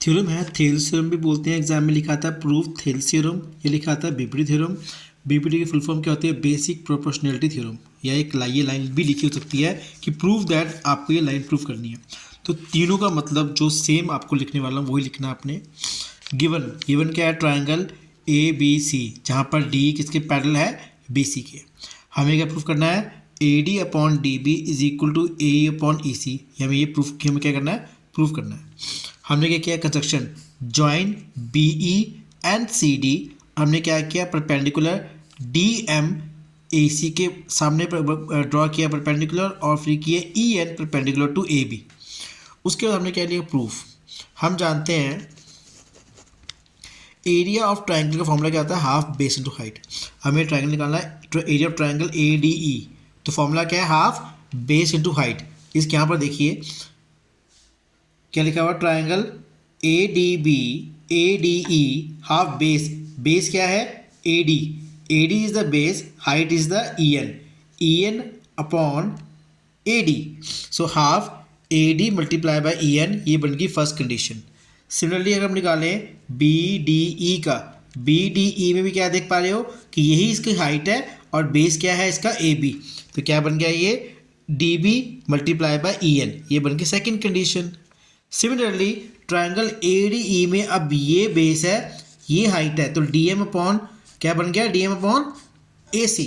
Theorem है, Thales theorem भी बोलते हैं। एग्जाम में लिखा था प्रूव थेल्स थ्योरम, ये लिखा था बीपीटी थ्योरम। बीपीटी की फुल फॉर्म क्या होती है? Basic proportionality theorem. या एक ये लाइन भी लिखी हो सकती है कि प्रूव दैट, आपको ये लाइन प्रूव करनी है। तो तीनों का मतलब जो सेम आपको लिखने वाला हूँ वही लिखना आपने। गिवन क्या है? ट्राइंगल ए बी सी, जहाँ पर डी किसके पैरेलल है? बी सी के। हमें क्या प्रूफ करना है? A D upon D B is equal to A upon E C. हमें ये प्रूफ हमें क्या करना है? प्रूफ करना है। हमने क्या किया? Construction join B E and C D. हमने क्या किया? Perpendicular D M A C के सामने ड्रॉ किया परपेंडिकुलर, और फिर किए E N perpendicular to A B. उसके बाद हमने क्या लिया? प्रूफ। हम जानते हैं एरिया ऑफ ट्राइंगल का फॉर्मूला क्या आता है? Half base into height. हमें ट्राइंगल निकालना है, area of triangle A D E. तो फॉर्मूला क्या है? Half base into height. इसके यहाँ पर देखिए क्या लिखा हुआ? Triangle A D B A D E half base. Base क्या है? A D. A D is the base, height is the E N. E N upon A D. So half A D multiply by E N, ये बन गई first condition. Similarly अगर हम निकालें B D E का, B D E में भी क्या देख पा रहे हो कि यही इसकी हाइट है और बेस क्या है इसका? A B. तो क्या बन गया? ये D B multiply by E N, ये बन गई second condition. Similarly triangle A D E में अब ये बेस है, ये हाइट है, तो डी एम अपॉन क्या बन गया? D M upon A C.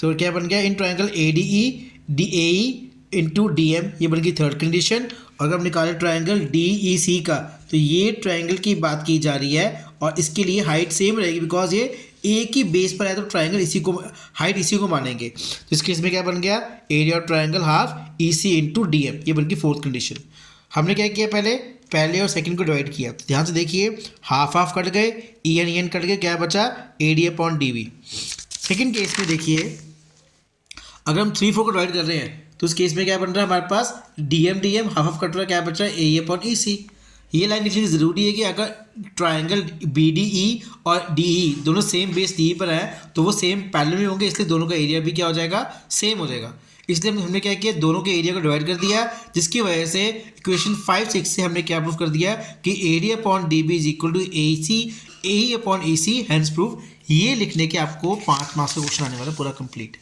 तो क्या बन गया? In triangle A D E D A E into D M, ये बन गई थर्ड कंडीशन। अगर हम निकालें ट्राइंगल डी ई सी का, तो ये ट्राइंगल की बात की जा रही है और इसके लिए हाइट सेम रहेगी, बिकॉज ये एक ही बेस पर है, तो ट्राइंगल इसी को, हाइट इसी को मानेंगे। तो इस केस में क्या बन गया? Area of triangle half E C into D M, ये बन गई फोर्थ कंडीशन। हमने क्या किया? पहले और सेकंड को डिवाइड किया। तो ध्यान से देखिए, हाफ हाफ कट गए, ई एन कट गए, क्या बचा? A D upon D B. Second case में देखिए, अगर हम 3-4 को डिवाइड कर रहे हैं तो उस केस में क्या बन रहा है हमारे पास? D M half half cut रहा है, क्या बच रहा है? A upon E C. ये लाइन लिखनी ज़रूरी है कि अगर ट्राइंगल बी डी ई और डी ई दोनों सेम बेस डी पर है तो वो सेम पैरेलल में होंगे, इसलिए दोनों का एरिया भी क्या हो जाएगा? सेम हो जाएगा। इसलिए हमने क्या किया? दोनों के एरिया को डिवाइड कर दिया, जिसकी वजह से इक्वेशन 5-6 से हमने क्या प्रूफ कर दिया कि area upon D B is equal to A C, A upon A C, hence proof. ये लिखने के आपको 5 मार्क्स का क्वेश्चन आने वाला पूरा कंप्लीट।